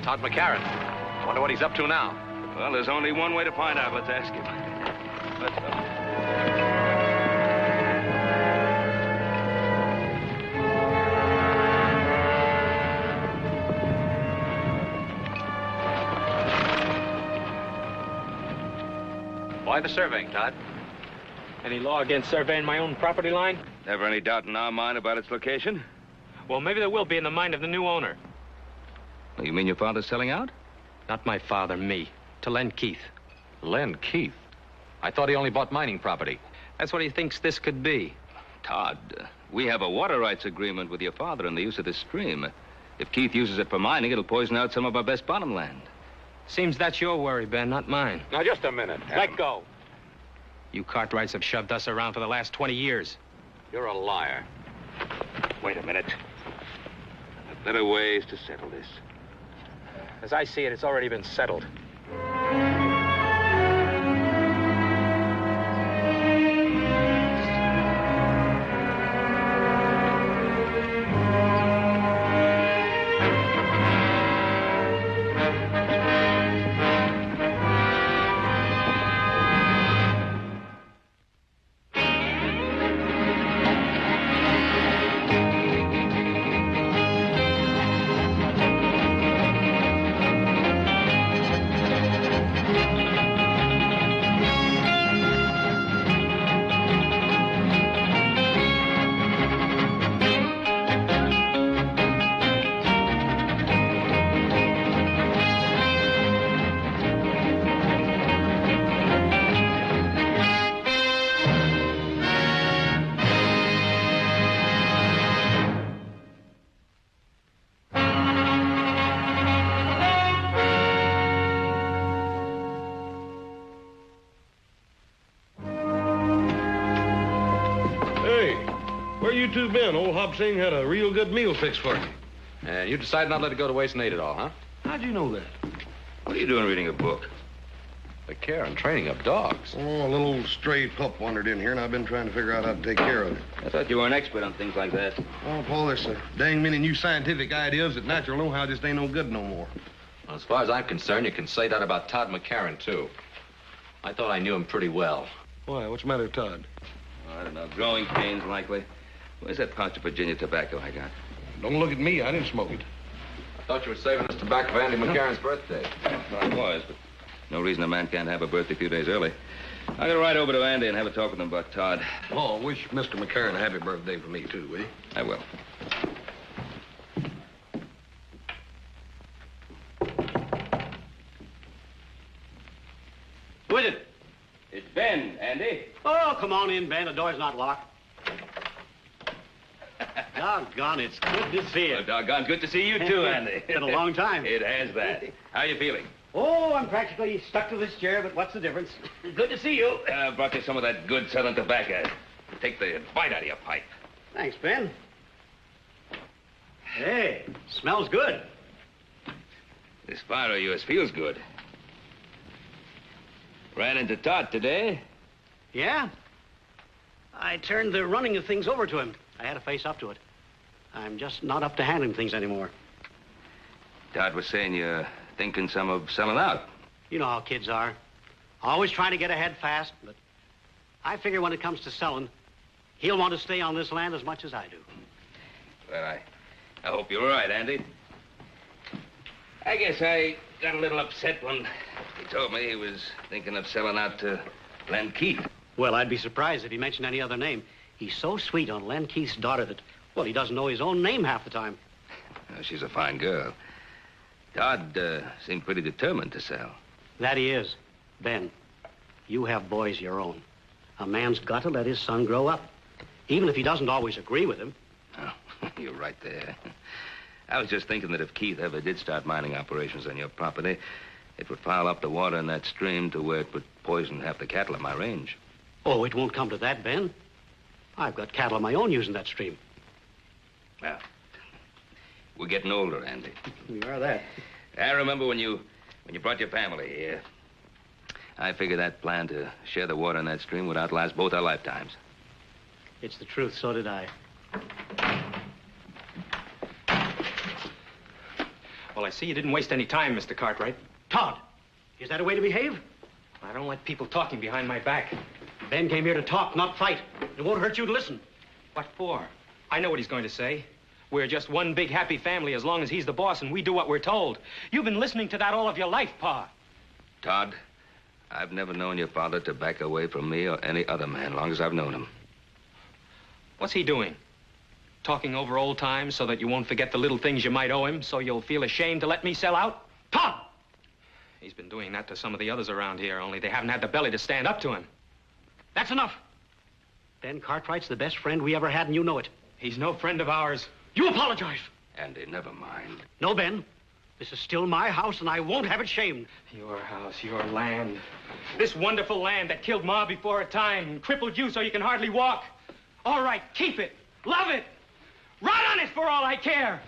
Todd McCarran. Wonder what he's up to now. Well, there's only one way to find out. Let's ask him. Let's go. Why the surveying, Todd? Any law against surveying my own property line? Never any doubt in our mind about its location? Well, maybe there will be in the mind of the new owner. You mean your father's selling out? Not my father, me. To Len Keith. Len Keith? I thought he only bought mining property. That's what he thinks this could be. Todd, we have a water rights agreement with your father on the use of this stream. If Keith uses it for mining, it'll poison out some of our best bottom land. Seems that's your worry, Ben, not mine. Now, just a minute. Let go. You Cartwrights have shoved us around for the last 20 years. You're a liar. Wait a minute. There are better ways to settle this. As I see it, it's already been settled. You two been? Old Hop Sing had a real good meal fixed for you. And you decided not to let it go to waste and ate it all, huh? How'd you know that? What are you doing reading a book? The care and training of dogs. Oh, a little old stray pup wandered in here, and I've been trying to figure out how to take care of it. I thought you were an expert on things like that. Oh, Paul, there's so dang many new scientific ideas that natural know-how just ain't no good no more. Well, as far as I'm concerned, you can say that about Todd McCarran, too. I thought I knew him pretty well. Why? What's the matter, Todd? Oh, I don't know. Growing pains, likely. Where's that pouch of Virginia tobacco I got? Don't look at me. I didn't smoke it. I thought you were saving this tobacco for Andy McCarran's birthday. I was, but no reason a man can't have a birthday a few days early. I'm going to ride over to Andy and have a talk with him about Todd. Oh, wish Mr. McCarran a happy birthday for me, too, will you? I will. Who is it? It's Ben, Andy. Oh, come on in, Ben. The door's not locked. Doggone, it's good to see you. Oh, doggone good to see you, too, Andy. It's been a long time. It has that. How are you feeling? Oh, I'm practically stuck to this chair, but what's the difference? Good to see you. Brought you some of that good southern tobacco. Take the bite out of your pipe. Thanks, Ben. Hey, smells good. This fire of yours feels good. Ran into Todd today. Yeah? I turned the running of things over to him. I had to face up to it. I'm just not up to handling things anymore. Todd was saying you're thinking some of selling out. You know how kids are. Always trying to get ahead fast, but I figure when it comes to selling, he'll want to stay on this land as much as I do. Well, I hope you're right, Andy. I guess I got a little upset when he told me he was thinking of selling out to Len Keith. Well, I'd be surprised if he mentioned any other name. He's so sweet on Len Keith's daughter that, well, he doesn't know his own name half the time. She's a fine girl. Todd seemed pretty determined to sell. That he is. Ben, you have boys your own. A man's got to let his son grow up, even if he doesn't always agree with him. Oh, you're right there. I was just thinking that if Keith ever did start mining operations on your property, it would foul up the water in that stream to where it would poison half the cattle in my range. Oh, it won't come to that, Ben. I've got cattle of my own using that stream. Well, we're getting older, Andy. We are that. I remember when you brought your family here. I figured that plan to share the water in that stream would outlast both our lifetimes. It's the truth, so did I. Well, I see you didn't waste any time, Mr. Cartwright. Todd, is that a way to behave? I don't like people talking behind my back. Ben came here to talk, not fight. It won't hurt you to listen. What for? I know what he's going to say. We're just one big happy family as long as he's the boss and we do what we're told. You've been listening to that all of your life, Pa. Todd, I've never known your father to back away from me or any other man, long as I've known him. What's he doing? Talking over old times so that you won't forget the little things you might owe him, so you'll feel ashamed to let me sell out? Todd! He's been doing that to some of the others around here, only they haven't had the belly to stand up to him. That's enough. Ben Cartwright's the best friend we ever had, and you know it. He's no friend of ours. You apologize. Andy, never mind. No, Ben. This is still my house, and I won't have it shamed. Your house, your land. This wonderful land that killed Ma before her time and crippled you so you can hardly walk. All right, keep it. Love it. Run on it for all I care.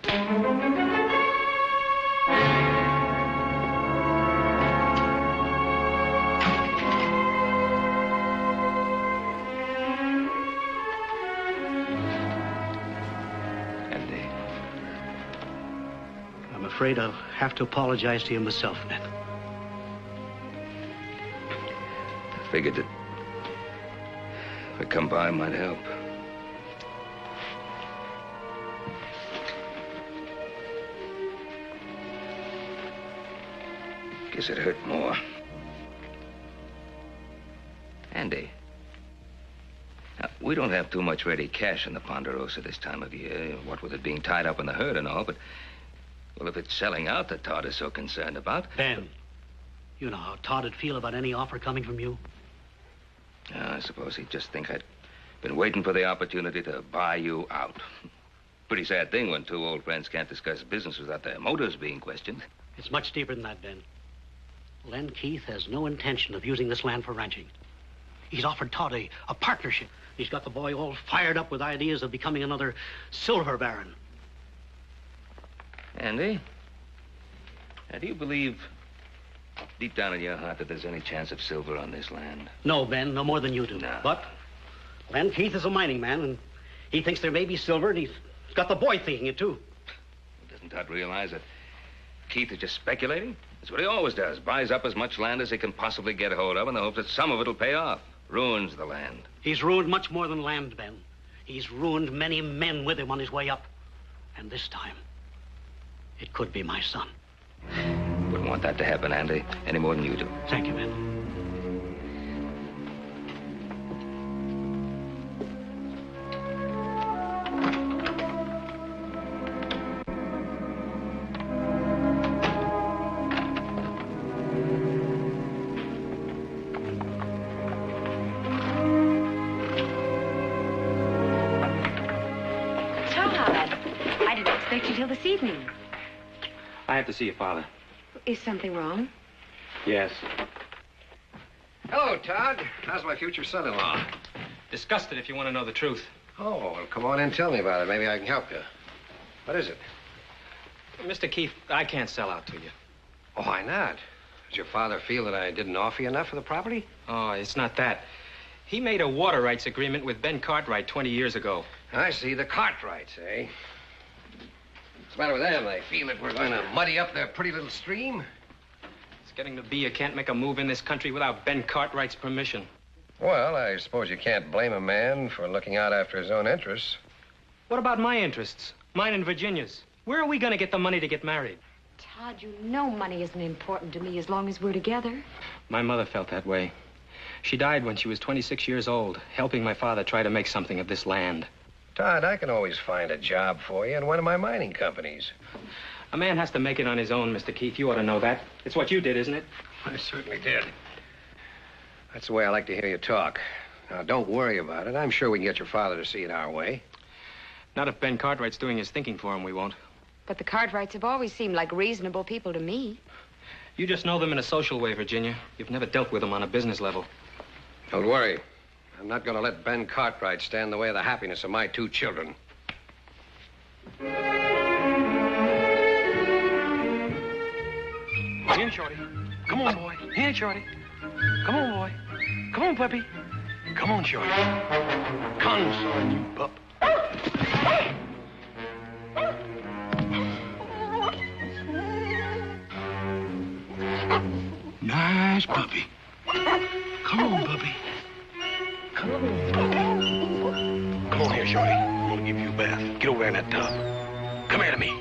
Andy. I'm afraid I'll have to apologize to you myself, Ben. I figured that if I come by, it might help. Guess it hurt more. Andy. Now, we don't have too much ready cash in the Ponderosa this time of year, what with it being tied up in the herd and all, but, well, if it's selling out that Todd is so concerned about... Ben, you know how Todd would feel about any offer coming from you. I suppose he'd just think I'd been waiting for the opportunity to buy you out. Pretty sad thing when two old friends can't discuss business without their motives being questioned. It's much deeper than that, Ben. Len Keith has no intention of using this land for ranching. He's offered Todd a partnership. He's got the boy all fired up with ideas of becoming another silver baron. Andy? Now, do you believe deep down in your heart that there's any chance of silver on this land? No, Ben, no more than you do. No. But Len Keith is a mining man, and he thinks there may be silver, and he's got the boy thinking it, too. Doesn't Todd realize that Keith is just speculating? That's what he always does. Buys up as much land as he can possibly get a hold of in the hope that some of it'll pay off. Ruins the land. He's ruined much more than land, Ben. He's ruined many men with him on his way up. And this time, it could be my son. Wouldn't want that to happen, Andy, any more than you do. Thank you, Ben. Till this evening. I have to see your father. Is something wrong? Yes. Hello, Todd. How's my future son-in-law? Disgusted if you want to know the truth. Oh, well, come on in and tell me about it. Maybe I can help you. What is it? Mr. Keith, I can't sell out to you. Oh, why not? Does your father feel that I didn't offer you enough for the property? Oh, it's not that. He made a water rights agreement with Ben Cartwright 20 years ago. I see. The Cartwrights, eh? What's the matter with them? They feel that we're going to muddy up their pretty little stream? It's getting to be you can't make a move in this country without Ben Cartwright's permission. Well, I suppose you can't blame a man for looking out after his own interests. What about my interests? Mine and Virginia's. Where are we going to get the money to get married? Todd, you know money isn't important to me as long as we're together. My mother felt that way. She died when she was 26 years old, helping my father try to make something of this land. Todd, I can always find a job for you in one of my mining companies. A man has to make it on his own, Mr. Keith. You ought to know that. It's what you did, isn't it? I certainly did. That's the way I like to hear you talk. Now, don't worry about it. I'm sure we can get your father to see it our way. Not if Ben Cartwright's doing his thinking for him, we won't. But the Cartwrights have always seemed like reasonable people to me. You just know them in a social way, Virginia. You've never dealt with them on a business level. Don't worry. I'm not going to let Ben Cartwright stand in the way of the happiness of my two children. Here, Shorty. Come on, boy. Here, Shorty. Come on, boy. Come on, puppy. Come on, Shorty. Consort, you pup. Nice puppy. Come on, puppy. Come on. Come on here, Shorty. I'm gonna give you a bath. Get over there in that tub. Come here to me.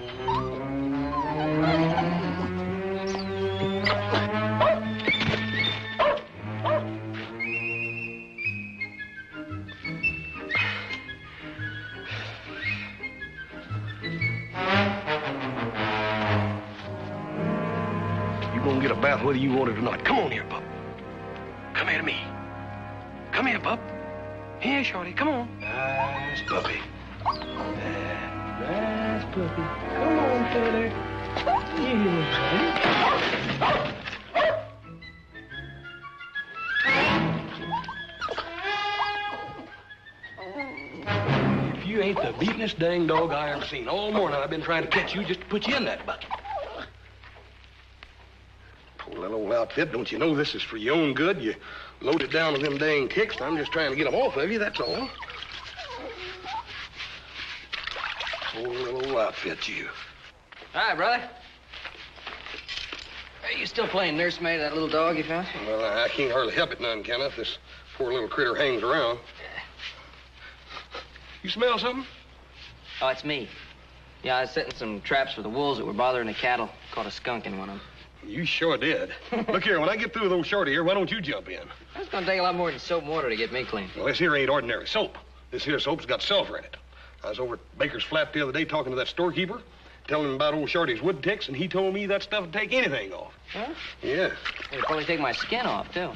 You gonna get a bath whether you want it or not. Come on here, pup. Come here to me. Come here, pup. Here, Shorty. Come on. Nice puppy. Nice puppy. Come on, fella. If you ain't the beatin'est dang dog I ever seen. All morning I've been trying to catch you just to put you in that bucket. Poor little old outfit. Don't you know this is for your own good? You loaded down with them dang kicks. I'm just trying to get them off of you, that's all. Poor little old outfit, you. Hi, brother. Are you still playing nursemaid to that little dog you found? Well, I can't hardly help it none, can I, if this poor little critter hangs around. You smell something? Oh, it's me. Yeah, I was setting some traps for the wolves that were bothering the cattle. Caught a skunk in one of them. You sure did. Look here, when I get through with old Shorty here, why don't you jump in? It's gonna take a lot more than soap and water to get me clean. Well, this here ain't ordinary soap. This here soap's got sulfur in it. I was over at Baker's Flat the other day talking to that storekeeper, telling him about old Shorty's wood ticks, and he told me that stuff would take anything off. Huh? Yeah. It'll probably take my skin off, too.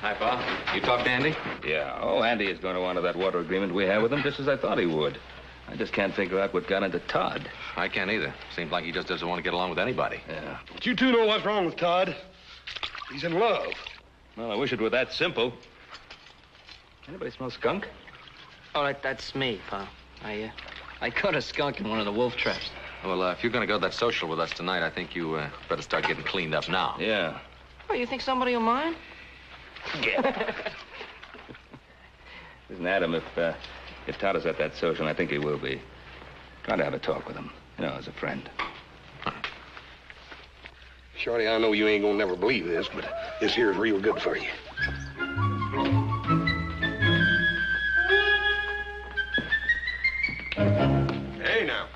Hi, Pa. You talked to Andy? Yeah. Oh, Andy is going to honor that water agreement we have with him, just as I thought he would. I just can't figure out what got into Todd. I can't either. Seems like he just doesn't want to get along with anybody. Yeah. But you two know what's wrong with Todd. He's in love. Well, I wish it were that simple. Anybody smell skunk? Oh, that's me, Pa. I caught a skunk in one of the wolf traps. Well, if you're going to go to that social with us tonight, I think you better start getting cleaned up now. Yeah. Oh, you think somebody will mind? Yeah. Listen, Adam, if Todd is at that social, and I think he will be, try to have a talk with him, as a friend. Shorty, I know you ain't gonna never believe this, but this here's real good for you. Hey, now.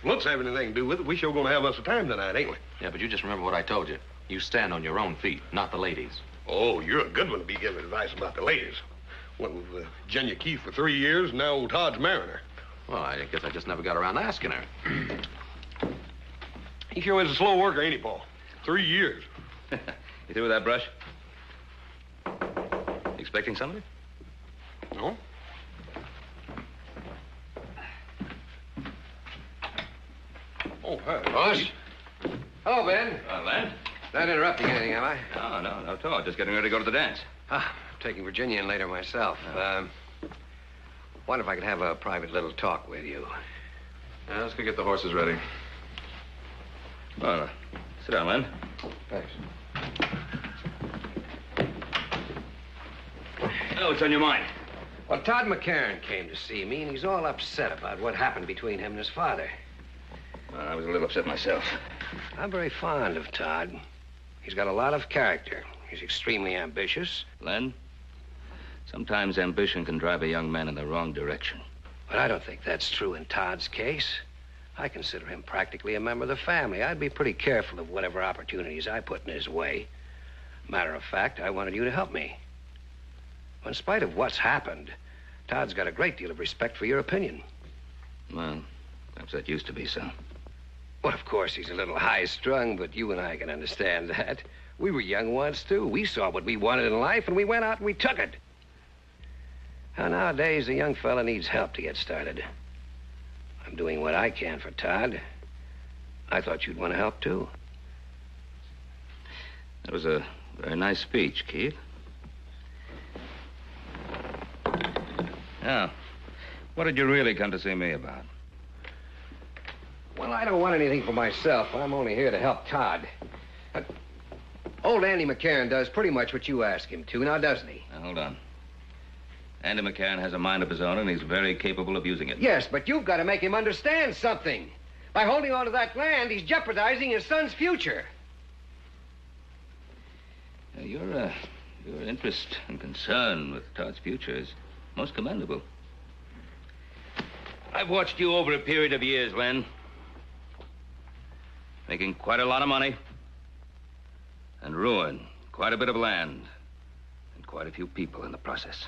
Looks have anything to do with it. We sure gonna have us a time tonight, ain't we? Yeah, but you just remember what I told you. You stand on your own feet, not the ladies. Oh, you're a good one to be giving advice about the ladies. Went with Jenya Keith for 3 years, and now old Todd's marrying her. Well, I guess I just never got around to asking her. He sure is a slow worker, ain't he, Paul? 3 years. You through with that brush? Expecting somebody? No? Oh, hi. Boss? Hello, Ben. Len? Not interrupting anything, am I? No, not at all. Just getting ready to go to the dance. Ah, taking Virginia in later myself. Wonder if I could have a private little talk with you. Yeah, let's go get the horses ready. Well, sit down, Len. Thanks. Oh, what's on your mind? Well, Todd McCarran came to see me, and he's all upset about what happened between him and his father. Well, I was a little upset myself. I'm very fond of Todd. He's got a lot of character. He's extremely ambitious. Len, sometimes ambition can drive a young man in the wrong direction. But I don't think that's true in Todd's case. I consider him practically a member of the family. I'd be pretty careful of whatever opportunities I put in his way. Matter of fact, I wanted you to help me. In spite of what's happened, Todd's got a great deal of respect for your opinion. Well, perhaps that used to be so. Well, of course, he's a little high-strung, but you and I can understand that. We were young once, too. We saw what we wanted in life, and we went out and we took it. Now, nowadays, a young fella needs help to get started. I'm doing what I can for Todd. I thought you'd want to help, too. That was a very nice speech, Keith. Now, what did you really come to see me about? Well, I don't want anything for myself. I'm only here to help Todd. Old Andy McCarran does pretty much what you ask him to, now doesn't he? Now, hold on. Andy McCarran has a mind of his own, and he's very capable of using it. Yes, but you've got to make him understand something. By holding on to that land, he's jeopardizing his son's future. Now, your interest and concern with Todd's future is most commendable. I've watched you over a period of years, Len. Making quite a lot of money. And ruin quite a bit of land. And quite a few people in the process.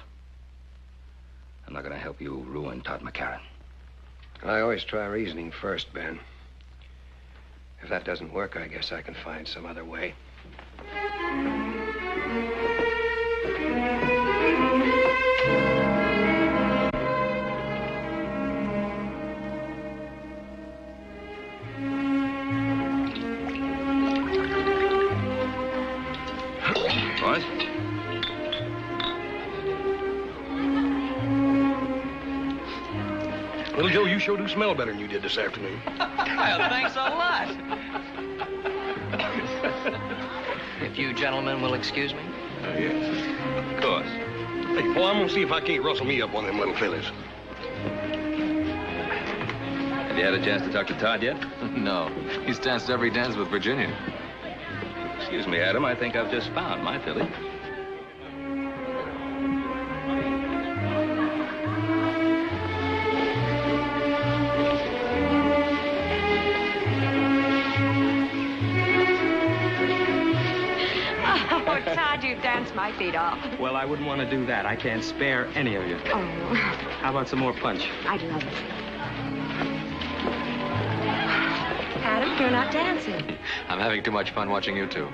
I'm not going to help you ruin Todd McCarran. I always try reasoning first, Ben. If that doesn't work, I guess I can find some other way. Boys? Little Joe, you sure do smell better than you did this afternoon. Well, thanks a lot. If you gentlemen will excuse me. Yes. Of course. Hey, Paul, I'm gonna see if I can't rustle me up one of them little fellas. Have you had a chance to talk to Todd yet? No. He's danced every dance with Virginia. Excuse me, Adam. I think I've just found my filly. Oh, Todd, you've danced my feet off. Well, I wouldn't want to do that. I can't spare any of you. Oh, How about some more punch? I'd love it. Adam, you're not dancing. I'm having too much fun watching you two.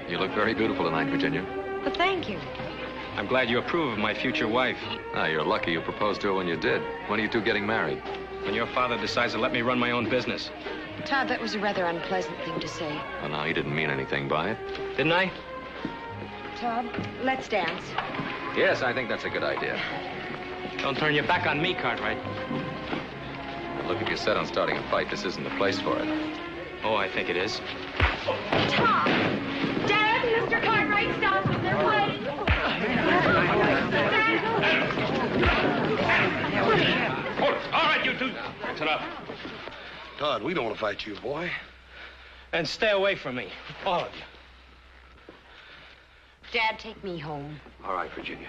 You look very beautiful tonight, Virginia. Well, thank you. I'm glad you approve of my future wife. Ah, you're lucky you proposed to her when you did. When are you two getting married? When your father decides to let me run my own business. Todd, that was a rather unpleasant thing to say. Well, now, he didn't mean anything by it. Didn't I? Todd, let's dance. Yes, I think that's a good idea. Don't turn your back on me, Cartwright. Look, if you're set on starting a fight, this isn't the place for it. Oh, I think it is. Todd! Dad, Mr. Cartwright, stop. They're waiting. Hold it. All right, you two. That's enough. Todd, we don't want to fight you, boy. And stay away from me, all of you. Dad, take me home. All right, Virginia.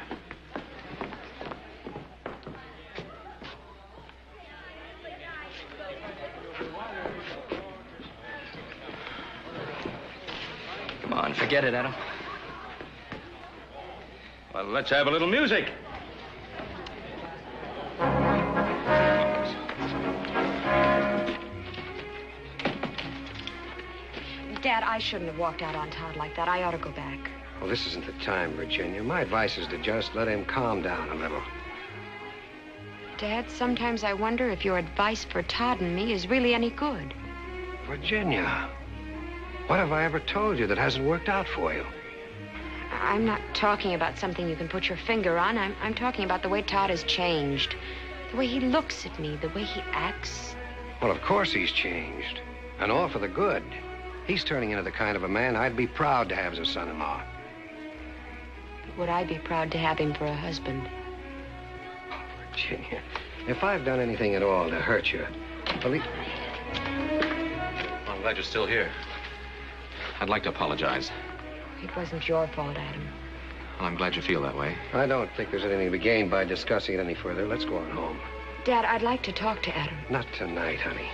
Come on, Forget it, Adam. Well, let's have a little music. Dad, I shouldn't have walked out on Todd like that. I ought to go back. Well, this isn't the time, Virginia. My advice is to just let him calm down a little. Dad, sometimes I wonder if your advice for Todd and me is really any good. Virginia, what have I ever told you that hasn't worked out for you? I'm not talking about something you can put your finger on. I'm talking about the way Todd has changed. The way he looks at me, the way he acts. Well, of course he's changed. And all for the good. He's turning into the kind of a man I'd be proud to have as a son-in-law. Would I be proud to have him for a husband? Virginia, if I've done anything at all to hurt you, believe... I'm glad you're still here. I'd like to apologize. It wasn't your fault, Adam. Well, I'm glad you feel that way. I don't think there's anything to be gained by discussing it any further. Let's go on home. Dad, I'd like to talk to Adam. Not tonight, honey.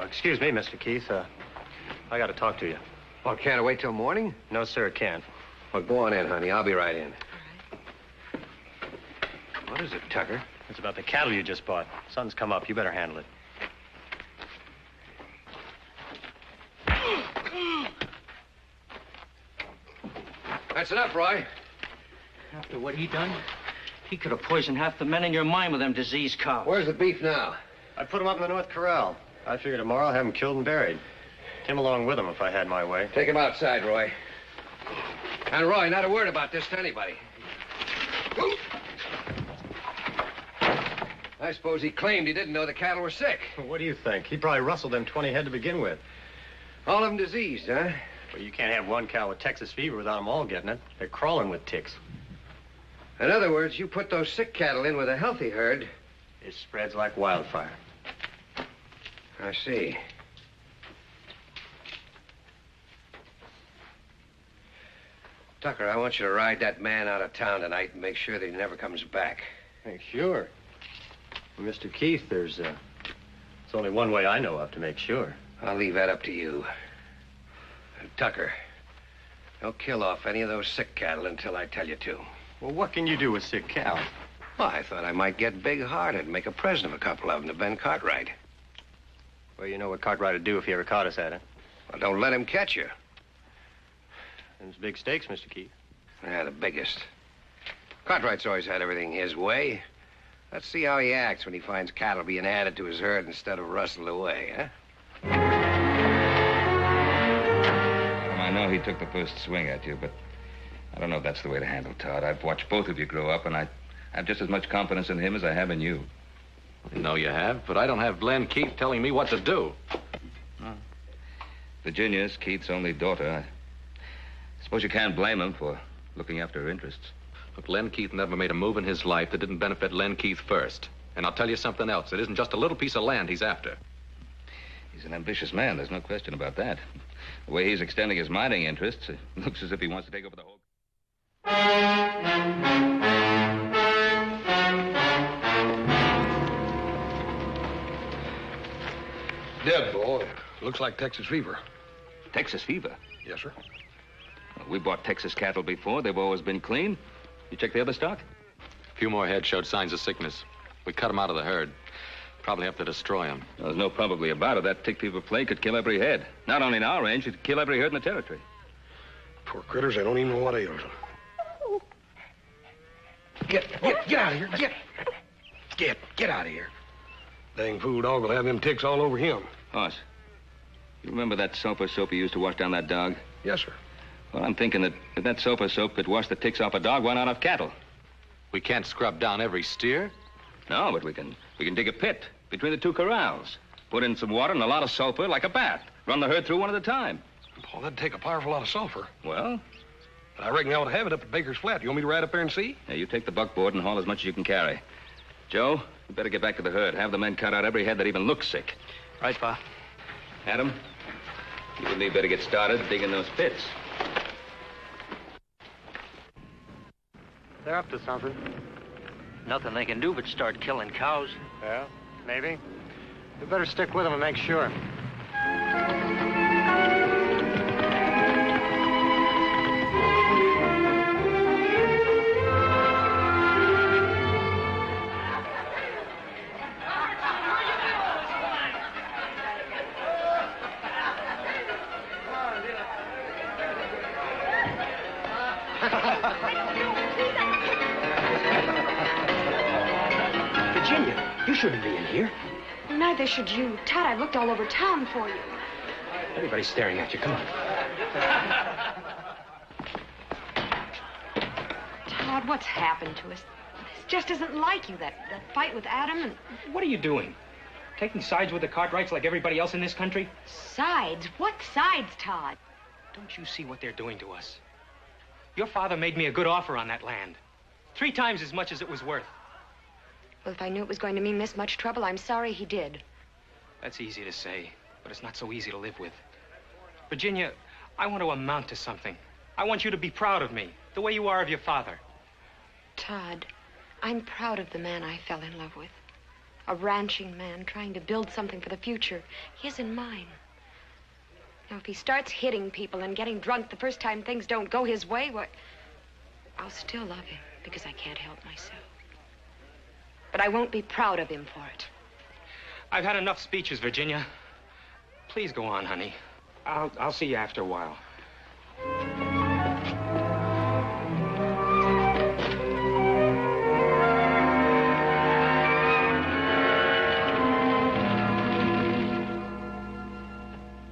Excuse me, Mr. Keith. I got to talk to you. Well, can't I wait till morning? No, sir, it can't. Well, go on in, honey. I'll be right in. What is it, Tucker? It's about the cattle you just bought. Sun's come up. You better handle it. That's enough, Roy. After what he done, he could have poisoned half the men in your mine with them diseased cows. Where's the beef now? I put him up in the North Corral. I figure tomorrow I'll have him killed and buried. Him along with him if I had my way. Take him outside, Roy. And Roy, not a word about this to anybody. I suppose he claimed he didn't know the cattle were sick. Well, what do you think? He probably rustled them 20 head to begin with. All of them diseased, huh? Well, you can't have one cow with Texas fever without them all getting it. They're crawling with ticks. In other words, you put those sick cattle in with a healthy herd. It spreads like wildfire. I see. Tucker, I want you to ride that man out of town tonight and make sure that he never comes back. Hey, sure. Well, Mr. Keith, there's only one way I know of to make sure. I'll leave that up to you. And Tucker, don't kill off any of those sick cattle until I tell you to. Well, what can you do with sick cows? Well, I thought I might get big-hearted and make a present of a couple of them to Ben Cartwright. Well, you know what Cartwright would do if he ever caught us at it. Well, don't let him catch you. Them's big stakes, Mr. Keith. Yeah, the biggest. Cartwright's always had everything his way. Let's see how he acts when he finds cattle being added to his herd instead of rustled away, huh? I know he took the first swing at you, but I don't know if that's the way to handle Todd. I've watched both of you grow up, and I have just as much confidence in him as I have in you. No, you have, but I don't have Len Keith telling me what to do. Virginia's Keith's only daughter. I suppose you can't blame him for looking after her interests. Look, Len Keith never made a move in his life that didn't benefit Len Keith first. And I'll tell you something else. It isn't just a little piece of land he's after. He's an ambitious man. There's no question about that. The way he's extending his mining interests, it looks as if he wants to take over the whole... Dead, boy. Looks like Texas fever. Texas fever? Yes, sir. Well, we bought Texas cattle before. They've always been clean. You check the other stock? A few more heads showed signs of sickness. We cut them out of the herd. Probably have to destroy them. Well, there's no probably about it. That tick fever plague could kill every head. Not only in our range, it could kill every herd in the territory. Poor critters, they don't even know what ails them. Get out of here. Get out of here. Dang fool dog will have them ticks all over him. Hoss, you remember that sulfur soap you used to wash down that dog? Yes, sir. Well, I'm thinking that if that sulfur soap could wash the ticks off a dog, why not off cattle? We can't scrub down every steer. No, but we can dig a pit between the two corrals. Put in some water and a lot of sulfur like a bath. Run the herd through one at a time. Well, that'd take a powerful lot of sulfur. Well? But I reckon I ought to have it up at Baker's Flat. You want me to ride up there and see? Yeah, you take the buckboard and haul as much as you can carry. Joe, you better get back to the herd. Have the men cut out every head that even looks sick. Right, Pa. Adam, you and me better get started digging those pits. They're up to something. Nothing they can do but start killing cows. Yeah, maybe. We better stick with them and make sure. Virginia, you shouldn't be in here. Neither should you. Todd, I've looked all over town for you. Everybody's staring at you. Come on. Todd, what's happened to us? This just isn't like you, that fight with Adam and... What are you doing? Taking sides with the Cartwrights like everybody else in this country? Sides? What sides, Todd? Don't you see what they're doing to us? Your father made me a good offer on that land. 3 times as much as it was worth. Well, if I knew it was going to mean this much trouble, I'm sorry he did. That's easy to say, but it's not so easy to live with. Virginia, I want to amount to something. I want you to be proud of me, the way you are of your father. Todd, I'm proud of the man I fell in love with. A ranching man trying to build something for the future, his and mine. Now, if he starts hitting people and getting drunk the first time things don't go his way, well, I'll still love him because I can't help myself. But I won't be proud of him for it. I've had enough speeches, Virginia. Please go on, honey. I'll see you after a while.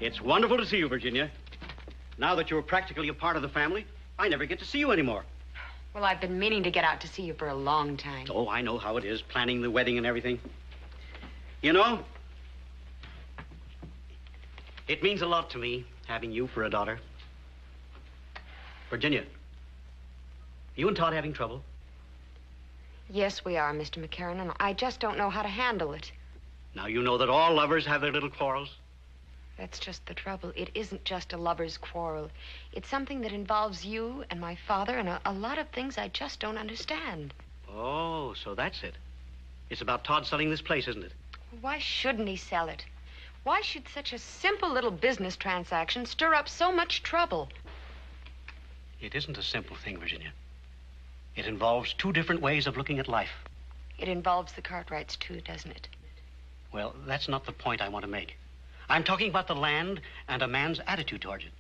It's wonderful to see you, Virginia. Now that you're practically a part of the family, I never get to see you anymore. Well, I've been meaning to get out to see you for a long time. Oh, I know how it is, planning the wedding and everything. You know, it means a lot to me, having you for a daughter. Virginia, you and Todd having trouble? Yes, we are, Mr. McCarran, and I just don't know how to handle it. Now, you know that all lovers have their little quarrels. That's just the trouble. It isn't just a lover's quarrel. It's something that involves you and my father and a lot of things I just don't understand. Oh, so that's it. It's about Todd selling this place, isn't it? Why shouldn't he sell it? Why should such a simple little business transaction stir up so much trouble? It isn't a simple thing, Virginia. It involves two different ways of looking at life. It involves the Cartwrights, too, doesn't it? Well, that's not the point I want to make. I'm talking about the land and a man's attitude towards it.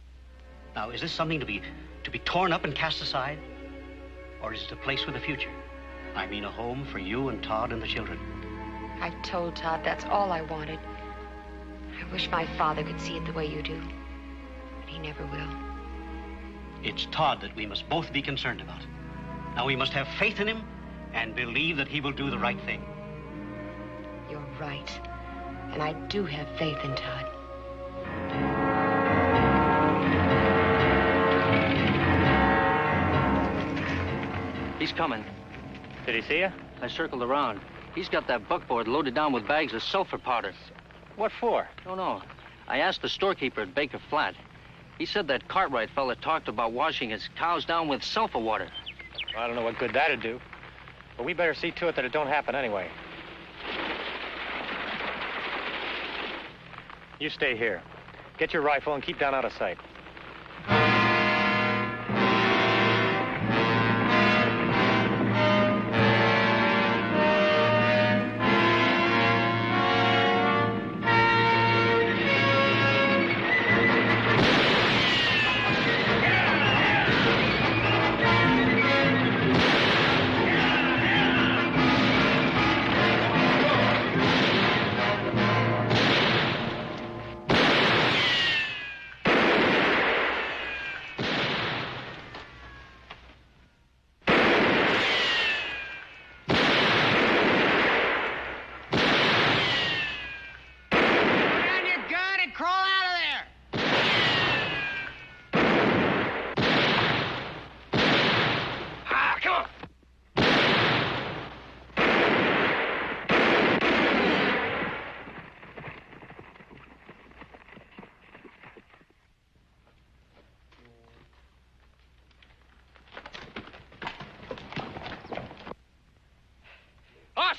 Now, is this something to be torn up and cast aside? Or is it a place with a future? I mean, a home for you and Todd and the children. I've told Todd that's all I wanted. I wish my father could see it the way you do. But he never will. It's Todd that we must both be concerned about. Now, we must have faith in him and believe that he will do the right thing. You're right. And I do have faith in Todd. He's coming. Did he see you? I circled around. He's got that buckboard loaded down with bags of sulfur powder. What for? Don't know. I asked the storekeeper at Baker Flat. He said that Cartwright fella talked about washing his cows down with sulfur water. Well, I don't know what good that'd do. But we better see to it that it don't happen anyway. You stay here. Get your rifle and keep down out of sight.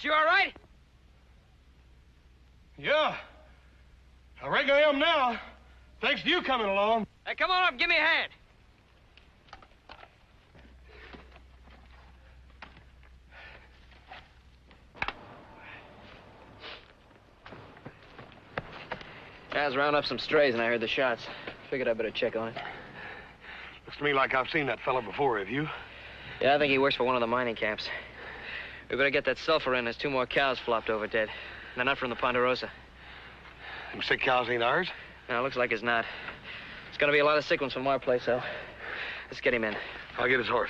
You all right? Yeah. I reckon I am now. Thanks to you coming along. Hey, come on up, give me a hand. I was rounding up some strays and I heard the shots. Figured I'd better check on it. Looks to me like I've seen that fella before, have you? Yeah, I think he works for one of the mining camps. We better get that sulfur in. There's 2 more cows flopped over dead. They're not from the Ponderosa. Them sick cows ain't ours? No, looks like it's not. It's gonna be a lot of sick ones from our place, though. Let's get him in. I'll get his horse.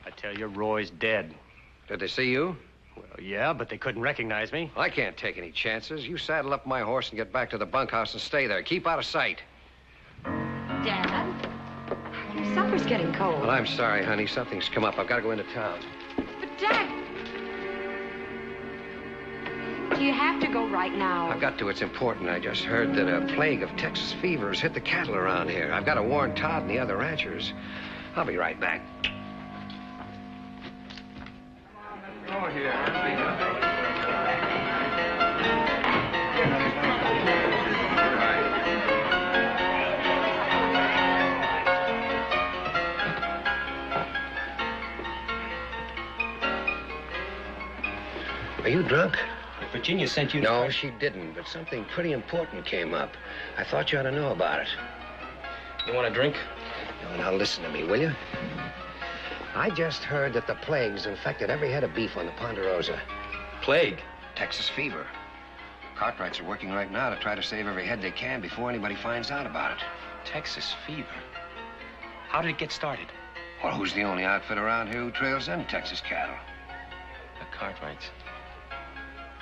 I tell you, Roy's dead. Did they see you? Well, yeah, but they couldn't recognize me. I can't take any chances. You saddle up my horse and get back to the bunkhouse and stay there. Keep out of sight. Dad? Your supper's getting cold. Well, I'm sorry, honey. Something's come up. I've got to go into town. But, Dad... Do you have to go right now? I've got to. It's important. I just heard that a plague of Texas fever has hit the cattle around here. I've got to warn Todd and the other ranchers. I'll be right back. Oh, here. Are you drunk? Virginia sent you to... No, she didn't, but something pretty important came up. I thought you ought to know about it. You want a drink? No, now listen to me, will you? I just heard that the plague's infected every head of beef on the Ponderosa. Plague? Texas fever. Cartwrights are working right now to try to save every head they can before anybody finds out about it. Texas fever. How did it get started? Well, who's the only outfit around here who trails in Texas cattle? The Cartwrights.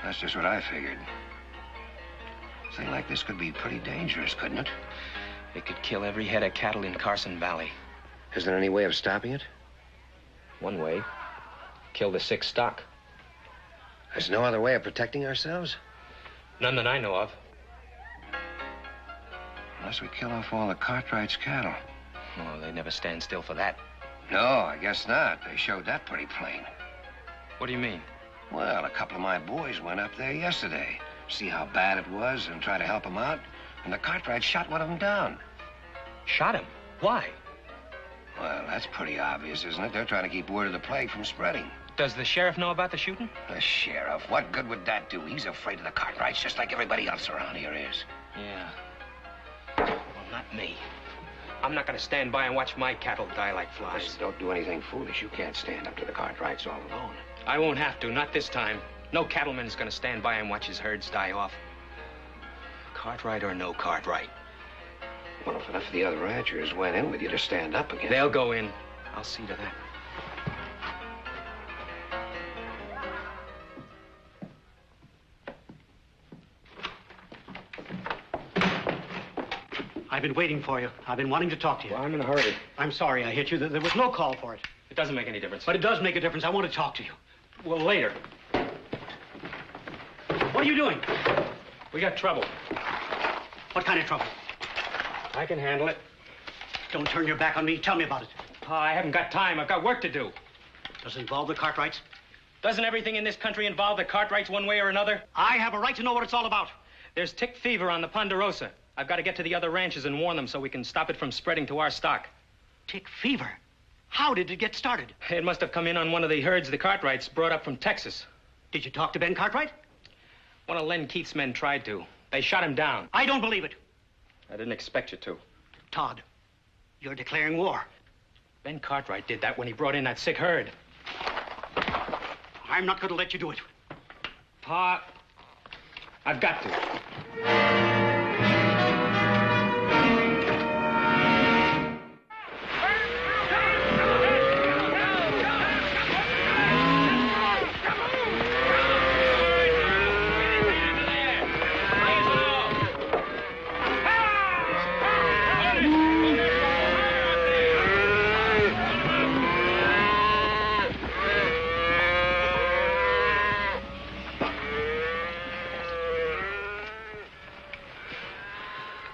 That's just what I figured. A thing like this could be pretty dangerous, couldn't it? It could kill every head of cattle in Carson Valley. Is there any way of stopping it? One way. Kill the sick stock. There's no other way of protecting ourselves? None that I know of. Unless we kill off all the Cartwrights' cattle. Oh, they never stand still for that. No, I guess not. They showed that pretty plain. What do you mean? Well, a couple of my boys went up there yesterday. See how bad it was and try to help them out. And the Cartwrights shot one of them down. Shot him? Why? Well, that's pretty obvious, isn't it? They're trying to keep word of the plague from spreading. Does the sheriff know about the shooting? The sheriff? What good would that do? He's afraid of the Cartwrights just like everybody else around here is. Yeah. Well, not me. I'm not going to stand by and watch my cattle die like flies. Just don't do anything foolish. You can't stand up to the Cartwrights all alone. I won't have to, not this time. No cattleman is going to stand by and watch his herds die off. Cartwright or no Cartwright. Well, if enough of the other ranchers went in with you to stand up again... They'll go in. I'll see to that. I've been waiting for you. I've been wanting to talk to you. Well, I'm in a hurry. I'm sorry I hit you. There was no call for it. It doesn't make any difference. But it does make a difference. I want to talk to you. Well, later. What are you doing? We got trouble. What kind of trouble? I can handle it. Don't turn your back on me. Tell me about it. Oh, I haven't got time. I've got work to do. Does it involve the Cartwrights? Doesn't everything in this country involve the Cartwrights one way or another? I have a right to know what it's all about. There's tick fever on the Ponderosa. I've got to get to the other ranches and warn them so we can stop it from spreading to our stock. Tick fever? How did it get started? It must have come in on one of the herds the Cartwrights brought up from Texas. Did you talk to Ben Cartwright? One of Len Keith's men tried to. They shot him down. I don't believe it. I didn't expect you to. Todd, you're declaring war. Ben Cartwright did that when he brought in that sick herd. I'm not going to let you do it. Pa, I've got to.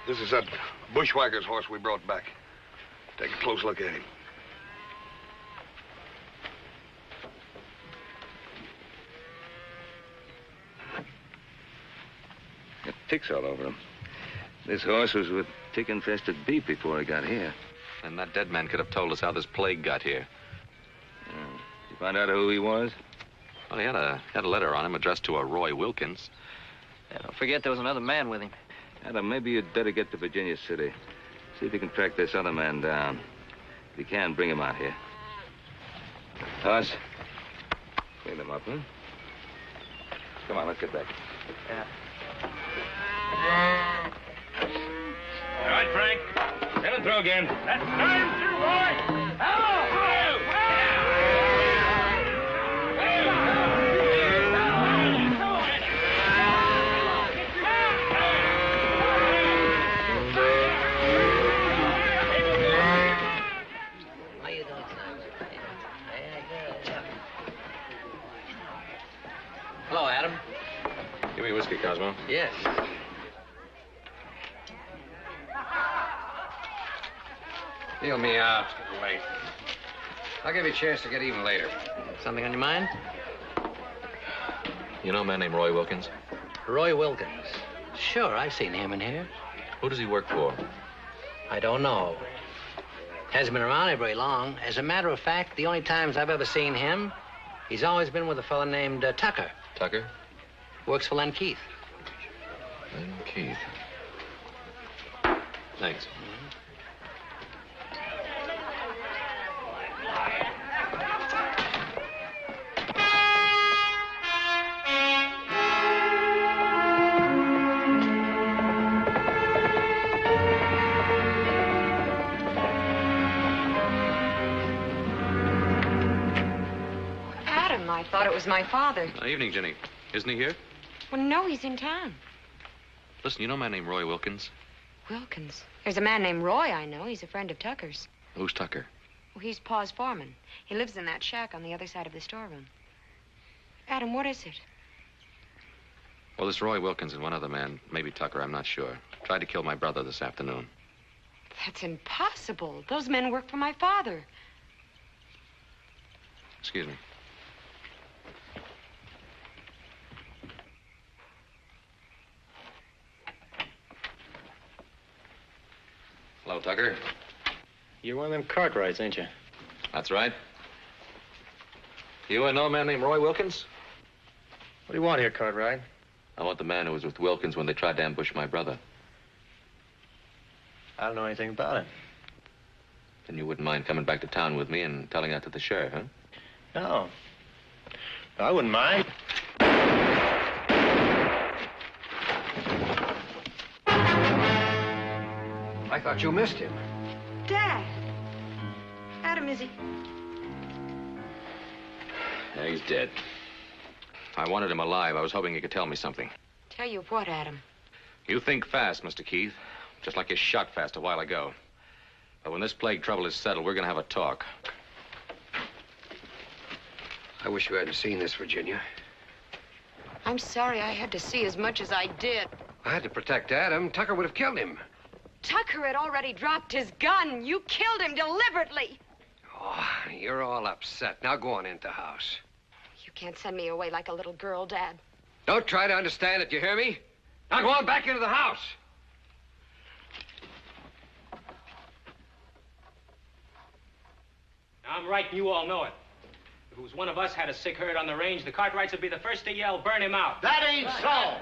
This is that bushwhacker's horse we brought back. Take a close look at him. Got ticks all over him. This horse was with tick-infested beef before he got here. And that dead man could have told us how this plague got here. You find out who he was? Well, he had a letter on him addressed to a Roy Wilkins. Yeah, don't forget there was another man with him. Adam, maybe you'd better get to Virginia City. See if you can track this other man down. If you can, bring him out here. Toss. Clean them up, huh? Come on, let's get back. Yeah. All right, Frank. Let him throw again. That's time to boy. Hello! Hello, Adam. Give me whiskey, Cosmo. Yes. Deal me out. It's getting late. I'll give you a chance to get even later. Something on your mind? You know a man named Roy Wilkins? Roy Wilkins. Sure, I've seen him in here. Who does he work for? I don't know. Hasn't been around here very long. As a matter of fact, the only times I've ever seen him, he's always been with a fellow named Tucker. Tucker? Works for Len Keith. Len Keith. Thanks. him. I thought it was my father. Evening, Jenny. Isn't he here? Well, no, he's in town. Listen, you know a man named Roy Wilkins? Wilkins. There's a man named Roy I know. He's a friend of Tucker's. Who's Tucker? Well, he's Pa's foreman. He lives in that shack on the other side of the storeroom. Adam, what is it? Well, this Roy Wilkins and one other man, maybe Tucker, I'm not sure, tried to kill my brother this afternoon. That's impossible. Those men work for my father. Excuse me. Hello, Tucker. You're one of them Cartwrights, ain't you? That's right. You know a man named Roy Wilkins? What do you want here, Cartwright? I want the man who was with Wilkins when they tried to ambush my brother. I don't know anything about it. Then you wouldn't mind coming back to town with me and telling that to the sheriff, huh? No. I wouldn't mind. I thought you missed him. Dad. Adam, is he? Yeah, he's dead. I wanted him alive. I was hoping he could tell me something. Tell you what, Adam? You think fast, Mr. Keith. Just like you shot fast a while ago. But when this plague trouble is settled, we're gonna have a talk. I wish you hadn't seen this, Virginia. I'm sorry I had to see as much as I did. I had to protect Adam. Tucker would have killed him. Tucker had already dropped his gun. You killed him deliberately. Oh, you're all upset. Now go on into the house. You can't send me away like a little girl, Dad. Don't try to understand it, you hear me? Now go on back into the house. I'm right, and you all know it. If it was one of us had a sick herd on the range, the Cartwrights would be the first to yell, burn him out. That ain't so.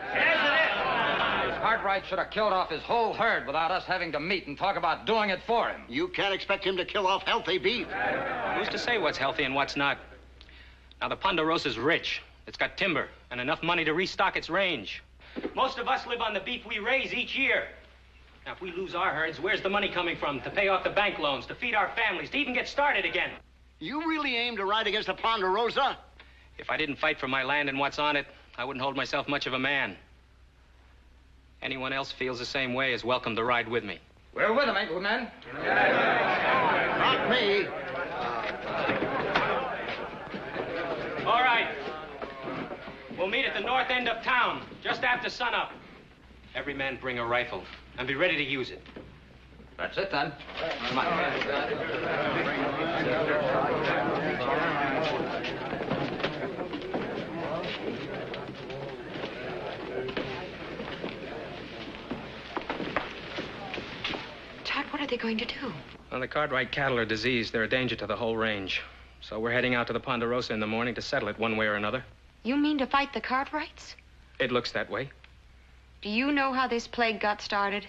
Cartwright should have killed off his whole herd without us having to meet and talk about doing it for him. You can't expect him to kill off healthy beef. Who's to say what's healthy and what's not? Now, the Ponderosa's rich. It's got timber and enough money to restock its range. Most of us live on the beef we raise each year. Now, if we lose our herds, where's the money coming from to pay off the bank loans, to feed our families, to even get started again? You really aim to ride against the Ponderosa? If I didn't fight for my land and what's on it, I wouldn't hold myself much of a man. Anyone else feels the same way is welcome to ride with me. We're with him, ain't we, men? Not me. All right. We'll meet at the north end of town, just after sunup. Every man bring a rifle and be ready to use it. That's it, then. Come on. Todd, what are they going to do? Well, the Cartwright cattle are diseased. They're a danger to the whole range. So we're heading out to the Ponderosa in the morning to settle it one way or another. You mean to fight the Cartwrights? It looks that way. Do you know how this plague got started?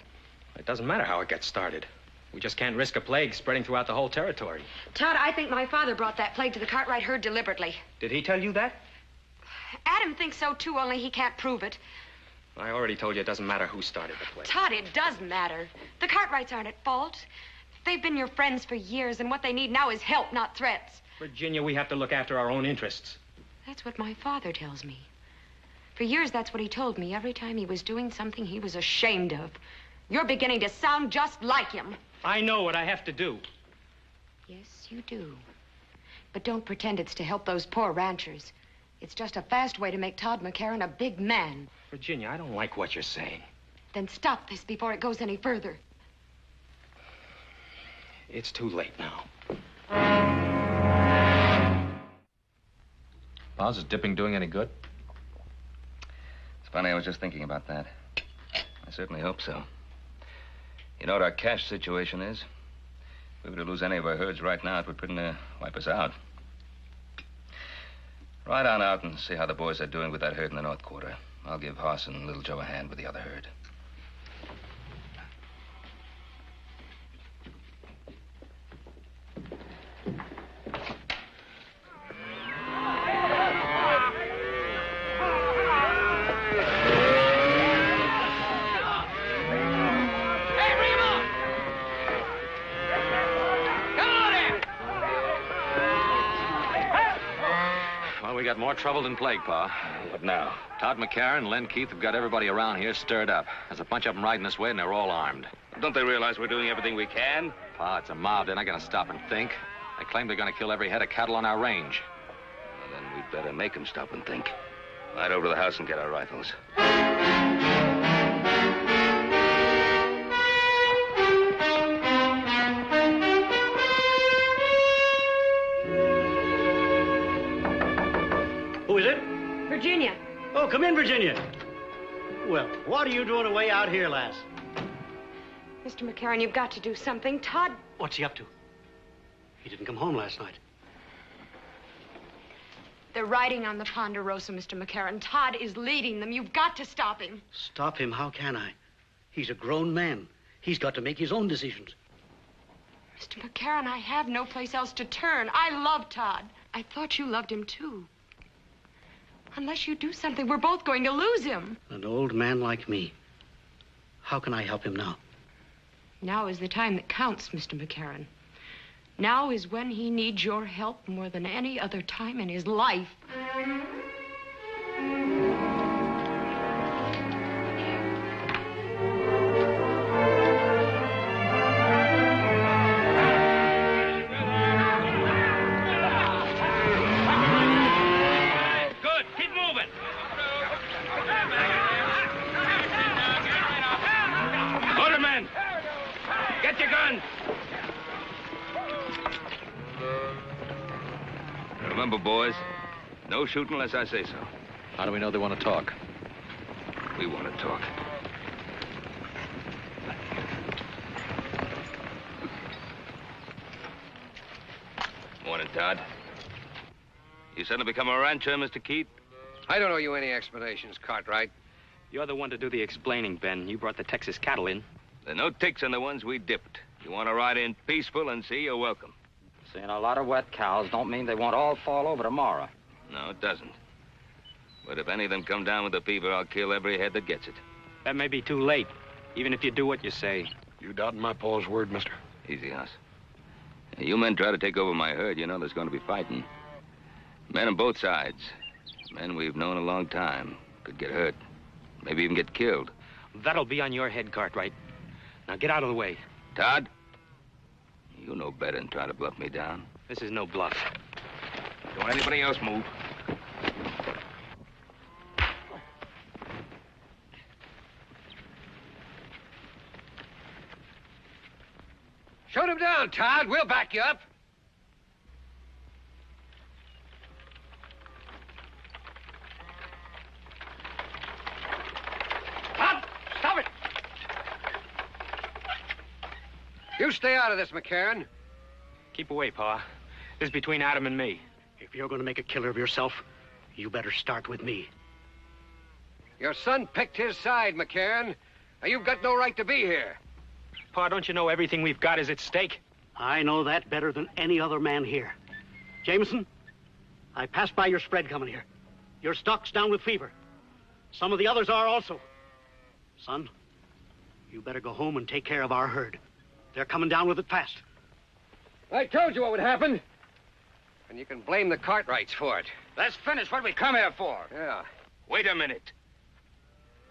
It doesn't matter how it gets started. We just can't risk a plague spreading throughout the whole territory. Todd, I think my father brought that plague to the Cartwright herd deliberately. Did he tell you that? Adam thinks so, too, only he can't prove it. I already told you it doesn't matter who started the plague. Todd, it does matter. The Cartwrights aren't at fault. They've been your friends for years, and what they need now is help, not threats. Virginia, we have to look after our own interests. That's what my father tells me. For years, that's what he told me every time he was doing something he was ashamed of. You're beginning to sound just like him. I know what I have to do. Yes, you do. But don't pretend it's to help those poor ranchers. It's just a fast way to make Todd McCarran a big man. Virginia, I don't like what you're saying. Then stop this before it goes any further. It's too late now. Boz, is dipping doing any good? It's funny, I was just thinking about that. I certainly hope so. You know what our cash situation is? If we were to lose any of our herds right now, it would pretty near wipe us out. Ride on out and see how the boys are doing with that herd in the North Quarter. I'll give Hoss and Little Joe a hand with the other herd. got more trouble than plague, Pa. What now? Todd McCarran and Len Keith have got everybody around here stirred up. There's a bunch of them riding this way, and they're all armed. Don't they realize we're doing everything we can? Pa, it's a mob. They're not going to stop and think. They claim they're going to kill every head of cattle on our range. Well, then we'd better make them stop and think. Ride over to the house and get our rifles. Who is it? Virginia. Oh, come in, Virginia. Well, what are you doing away out here, lass? Mr. McCarran, you've got to do something. Todd... What's he up to? He didn't come home last night. They're riding on the Ponderosa, Mr. McCarran. Todd is leading them. You've got to stop him. Stop him? How can I? He's a grown man. He's got to make his own decisions. Mr. McCarran, I have no place else to turn. I love Todd. I thought you loved him, too. Unless you do something, we're both going to lose him. An old man like me. How can I help him now? Now is the time that counts, Mr. McCarran. Now is when he needs your help more than any other time in his life. Good. Keep moving. Order, men. Get your guns. Remember, boys, no shooting unless I say so. How do we know they want to talk? We want to talk. Morning, Todd. You suddenly become a rancher, Mr. Keith? I don't owe you any explanations, Cartwright. You're the one to do the explaining, Ben. You brought the Texas cattle in. There are no ticks on the ones we dipped. You want to ride in peaceful and see, you're welcome. Seeing a lot of wet cows don't mean they won't all fall over tomorrow. No, it doesn't. But if any of them come down with the fever, I'll kill every head that gets it. That may be too late, even if you do what you say. You doubting my pa's word, mister? Easy, Hoss. You men try to take over my herd, you know there's going to be fighting. Men on both sides. Men we've known a long time. Could get hurt. Maybe even get killed. That'll be on your head, Cartwright. Now get out of the way. Todd? You know better than try to bluff me down. This is no bluff. Don't anybody else move. Shoot him down, Todd. We'll back you up. Todd, stop it. You stay out of this, McCarran. Keep away, Pa. This is between Adam and me. If you're going to make a killer of yourself, you better start with me. Your son picked his side, McCarran. Now, you've got no right to be here. Pa, don't you know everything we've got is at stake? I know that better than any other man here. Jameson, I passed by your spread coming here. Your stock's down with fever. Some of the others are also. Son, you better go home and take care of our herd. They're coming down with it fast. I told you what would happen. And you can blame the Cartwrights for it. Let's finish what we come here for. Yeah. Wait a minute.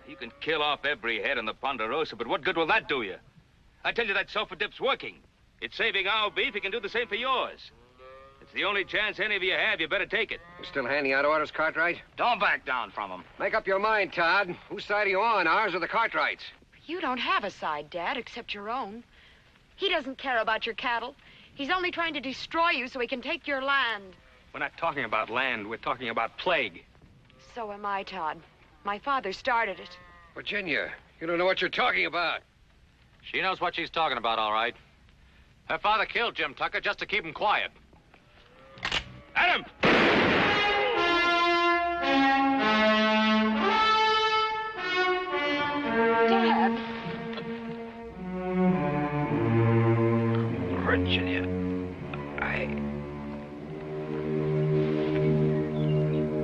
You can kill off every head on the Ponderosa, but what good will that do you? I tell you that sulfur dip's working. It's saving our beef. It can do the same for yours. It's the only chance any of you have. You better take it. You still handing out orders, Cartwright? Don't back down from them. Make up your mind, Todd. Whose side are you on, ours or the Cartwrights? You don't have a side, Dad, except your own. He doesn't care about your cattle. He's only trying to destroy you so he can take your land. We're not talking about land. We're talking about plague. So am I, Todd. My father started it. Virginia, you don't know what you're talking about. She knows what she's talking about, all right. Her father killed Jim Tucker just to keep him quiet. Adam! Dad. Virginia,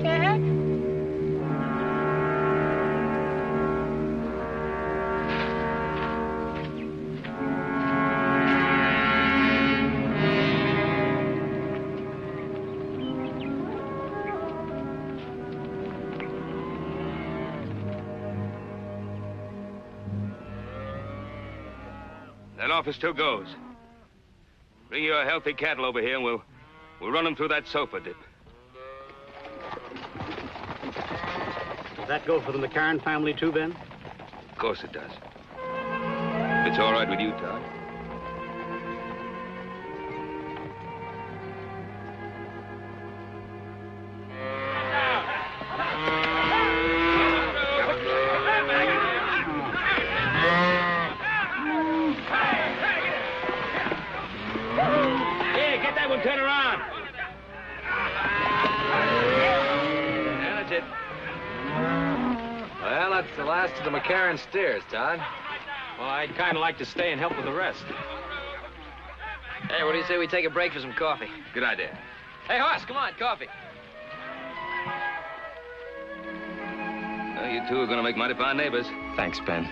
Dad? That offer still goes. Bring your healthy cattle over here, and we'll run them through that sulfur dip. Does that go for the McCarran family, too, Ben? Of course it does. If it's all right with you, Todd. Here, get that one turned around. Yeah, that's it. Well, that's the last of the McCarran steers, Todd. Well, I'd kind of like to stay and help with the rest. Hey, what do you say we take a break for some coffee? Good idea. Hey, Hoss, come on, coffee. Well, you two are going to make mighty fine neighbors. Thanks, Ben.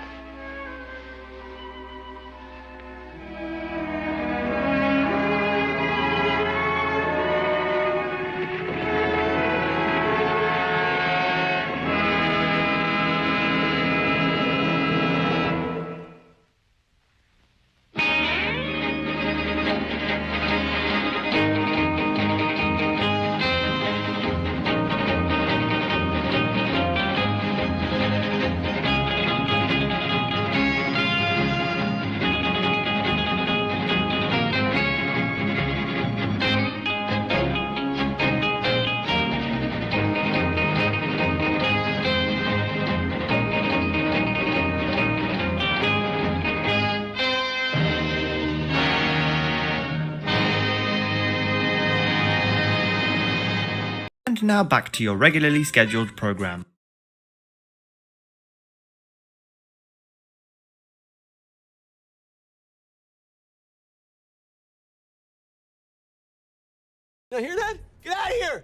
And now back to your regularly scheduled program. You hear that? Get out of here!